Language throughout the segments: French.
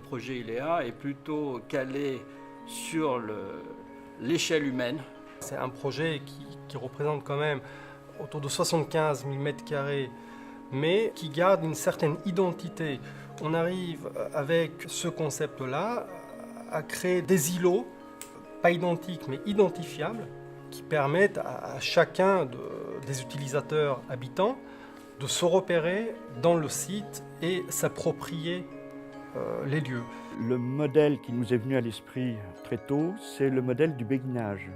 projet ILEA est plutôt calé sur l'échelle humaine. C'est un projet qui représente quand même autour de 75 000 m², mais qui garde une certaine identité. On arrive avec ce concept-là à créer des îlots, pas identiques mais identifiables, qui permettent à chacun des utilisateurs habitants de se repérer dans le site et s'approprier les lieux. Le modèle qui nous est venu à l'esprit très tôt, c'est le modèle du béguinage.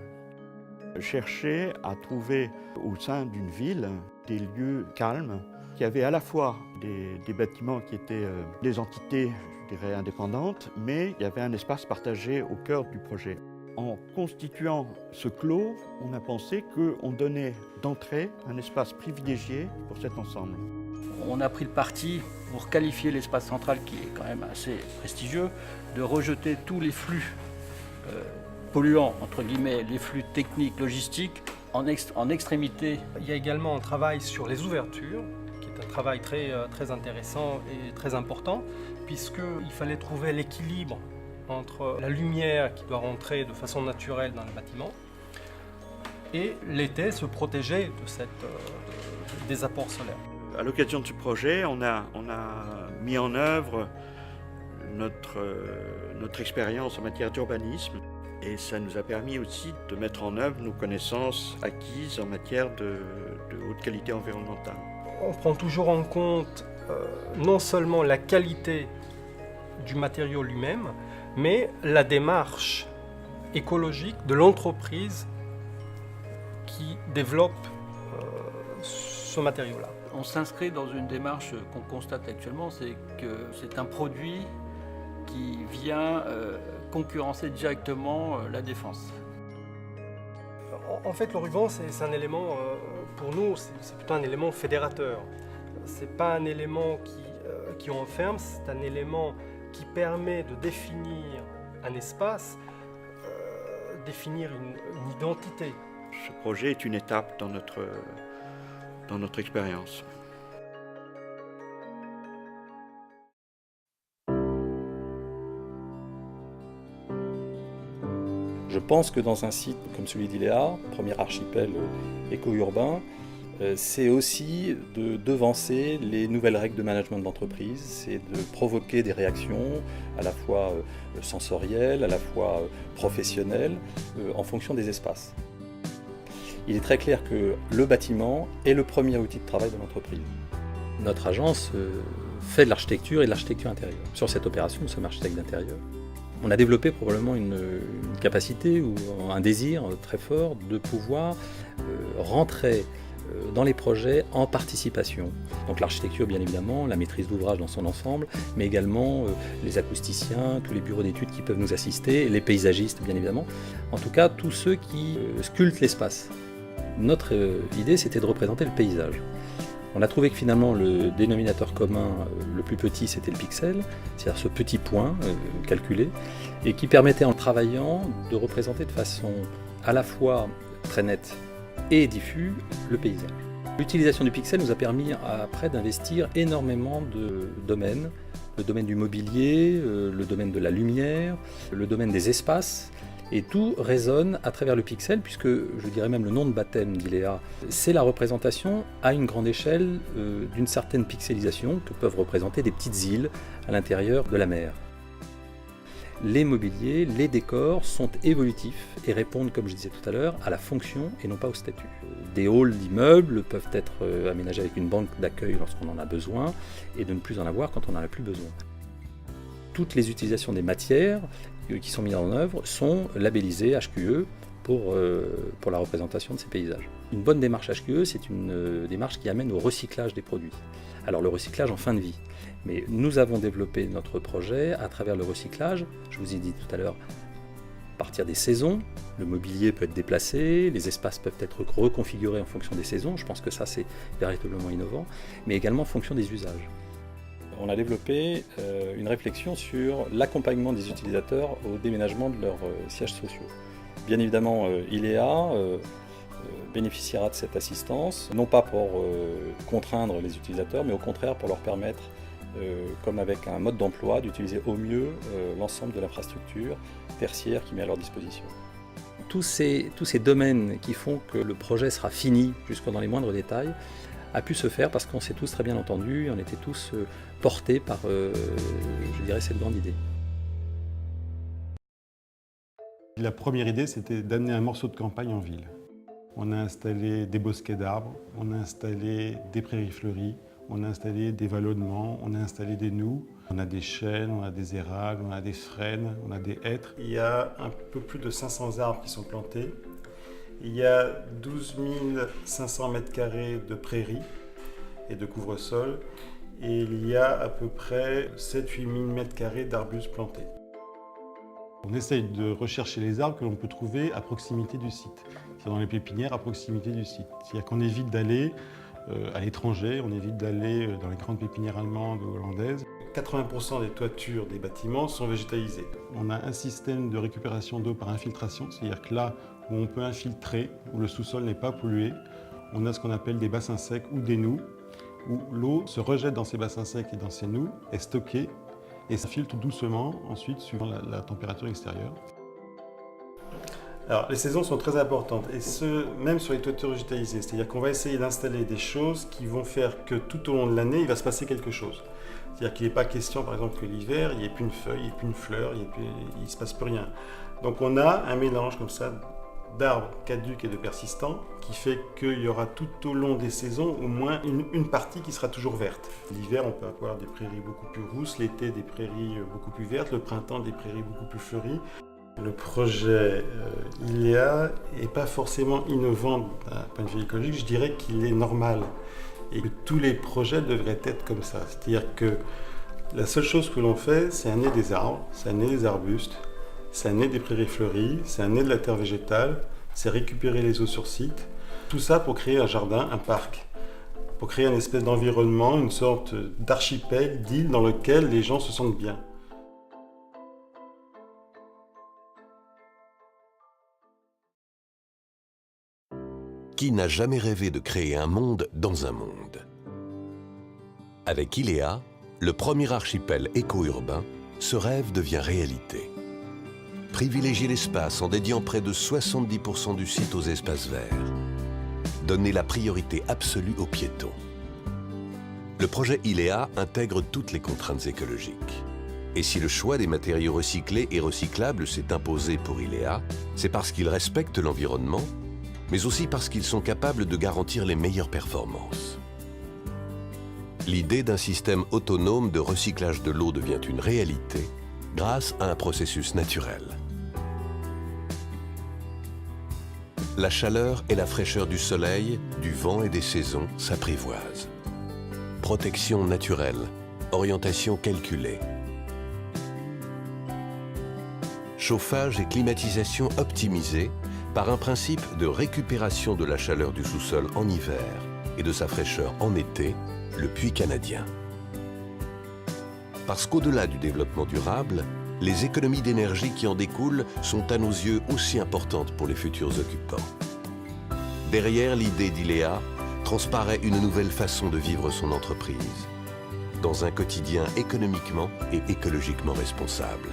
Chercher à trouver au sein d'une ville des lieux calmes, qui avaient à la fois des bâtiments qui étaient des entités, je dirais, indépendantes, mais il y avait un espace partagé au cœur du projet. En constituant ce clos, on a pensé qu'on donnait d'entrée un espace privilégié pour cet ensemble. On a pris le parti, pour qualifier l'espace central, qui est quand même assez prestigieux, de rejeter tous les flux polluants, entre guillemets, les flux techniques, logistiques, en extrémité. Il y a également un travail sur les ouvertures, qui est un travail très intéressant et très important, puisqu'il fallait trouver l'équilibre entre la lumière qui doit rentrer de façon naturelle dans le bâtiment et l'été se protéger des apports solaires. À l'occasion de ce projet, on a mis en œuvre notre expérience en matière d'urbanisme et ça nous a permis aussi de mettre en œuvre nos connaissances acquises en matière de haute qualité environnementale. On prend toujours en compte non seulement la qualité du matériau lui-même, mais la démarche écologique de l'entreprise qui développe ce matériau-là. On s'inscrit dans une démarche qu'on constate actuellement, c'est que c'est un produit qui vient concurrencer directement la défense. En fait, le ruban, c'est un élément, pour nous, c'est plutôt un élément fédérateur. Ce n'est pas un élément qui enferme, c'est un élément qui permet de définir un espace, définir une identité. Ce projet est une étape dans notre expérience. Je pense que dans un site comme celui d'ILEA, premier archipel éco-urbain, c'est aussi de devancer les nouvelles règles de management d'entreprise, c'est de provoquer des réactions à la fois sensorielles, à la fois professionnelles, en fonction des espaces. Il est très clair que le bâtiment est le premier outil de travail de l'entreprise. Notre agence fait de l'architecture et de l'architecture intérieure. Sur cette opération, nous sommes architectes d'intérieur. On a développé probablement une capacité ou un désir très fort de pouvoir rentrer dans les projets en participation. Donc l'architecture bien évidemment, la maîtrise d'ouvrage dans son ensemble, mais également les acousticiens, tous les bureaux d'études qui peuvent nous assister, les paysagistes bien évidemment, en tout cas tous ceux qui sculptent l'espace. Notre idée c'était de représenter le paysage. On a trouvé que finalement le dénominateur commun le plus petit c'était le pixel, c'est-à-dire ce petit point calculé, et qui permettait en travaillant de représenter de façon à la fois très nette et diffus le paysage. L'utilisation du pixel nous a permis après d'investir énormément de domaines, le domaine du mobilier, le domaine de la lumière, le domaine des espaces, et tout résonne à travers le pixel, puisque je dirais même le nom de baptême d'ILEA, c'est la représentation à une grande échelle d'une certaine pixelisation que peuvent représenter des petites îles à l'intérieur de la mer. Les mobiliers, les décors sont évolutifs et répondent, comme je disais tout à l'heure, à la fonction et non pas au statut. Des halls d'immeubles peuvent être aménagés avec une banque d'accueil lorsqu'on en a besoin et de ne plus en avoir quand on n'en a plus besoin. Toutes les utilisations des matières qui sont mises en œuvre sont labellisées HQE pour la représentation de ces paysages. Une bonne démarche HQE, c'est une démarche qui amène au recyclage des produits. Alors le recyclage en fin de vie. Mais nous avons développé notre projet à travers le recyclage. Je vous ai dit tout à l'heure, à partir des saisons, le mobilier peut être déplacé, les espaces peuvent être reconfigurés en fonction des saisons. Je pense que ça, c'est véritablement innovant, mais également en fonction des usages. On a développé une réflexion sur l'accompagnement des utilisateurs au déménagement de leurs sièges sociaux. Bien évidemment, ILEA bénéficiera de cette assistance, non pas pour contraindre les utilisateurs, mais au contraire pour leur permettre comme avec un mode d'emploi, d'utiliser au mieux l'ensemble de l'infrastructure tertiaire qui met à leur disposition. Tous ces domaines qui font que le projet sera fini jusqu'à dans les moindres détails a pu se faire parce qu'on s'est tous très bien entendus, on était tous portés par, je dirais, cette grande idée. La première idée, c'était d'amener un morceau de campagne en ville. On a installé des bosquets d'arbres, on a installé des prairies fleuries, on a installé des vallonnements, on a installé des noues, on a des chênes, on a des érables, on a des frênes, on a des hêtres. Il y a un peu plus de 500 arbres qui sont plantés. Il y a 12 500 mètres carrés de prairies et de couvre-sol. Et il y a à peu près 7-8 000 mètres carrés d'arbustes plantés. On essaye de rechercher les arbres que l'on peut trouver à proximité du site, c'est-à-dire dans les pépinières à proximité du site. C'est-à-dire qu'on évite d'aller à l'étranger, on évite d'aller dans les grandes pépinières allemandes ou hollandaises. 80% des toitures des bâtiments sont végétalisées. On a un système de récupération d'eau par infiltration, c'est-à-dire que là où on peut infiltrer, où le sous-sol n'est pas pollué, on a ce qu'on appelle des bassins secs ou des noues, où l'eau se rejette dans ces bassins secs et dans ces noues, est stockée et ça filtre doucement ensuite suivant la température extérieure. Alors les saisons sont très importantes et ce même sur les toitures végétalisées, c'est-à-dire qu'on va essayer d'installer des choses qui vont faire que tout au long de l'année il va se passer quelque chose. C'est-à-dire qu'il n'est pas question par exemple que l'hiver il n'y ait plus une feuille, il n'y ait plus une fleur, il ne se passe plus rien. Donc on a un mélange comme ça d'arbres caducs et de persistants qui fait qu'il y aura tout au long des saisons au moins une partie qui sera toujours verte. L'hiver, on peut avoir des prairies beaucoup plus rousses, l'été des prairies beaucoup plus vertes, le printemps des prairies beaucoup plus fleuries. Le projet ILEA n'est pas forcément innovant d'un point de vue écologique, je dirais qu'il est normal et que tous les projets devraient être comme ça. C'est-à-dire que la seule chose que l'on fait, c'est amener des arbres, c'est amener des arbustes, c'est amener des prairies fleuries, c'est amener de la terre végétale, c'est récupérer les eaux sur site. Tout ça pour créer un jardin, un parc, pour créer une espèce d'environnement, une sorte d'archipel, d'île dans lequel les gens se sentent bien. Qui n'a jamais rêvé de créer un monde dans un monde? Avec ILEA, le premier archipel éco-urbain, ce rêve devient réalité. Privilégier l'espace en dédiant près de 70% du site aux espaces verts. Donner la priorité absolue aux piétons. Le projet ILEA intègre toutes les contraintes écologiques. Et si le choix des matériaux recyclés et recyclables s'est imposé pour ILEA, c'est parce qu'ils respectent l'environnement, mais aussi parce qu'ils sont capables de garantir les meilleures performances. L'idée d'un système autonome de recyclage de l'eau devient une réalité grâce à un processus naturel. La chaleur et la fraîcheur du soleil, du vent et des saisons s'apprivoisent. Protection naturelle, orientation calculée. Chauffage et climatisation optimisés par un principe de récupération de la chaleur du sous-sol en hiver et de sa fraîcheur en été, le puits canadien. Parce qu'au-delà du développement durable, les économies d'énergie qui en découlent sont à nos yeux aussi importantes pour les futurs occupants. Derrière l'idée d'ILEA transparaît une nouvelle façon de vivre son entreprise, dans un quotidien économiquement et écologiquement responsable.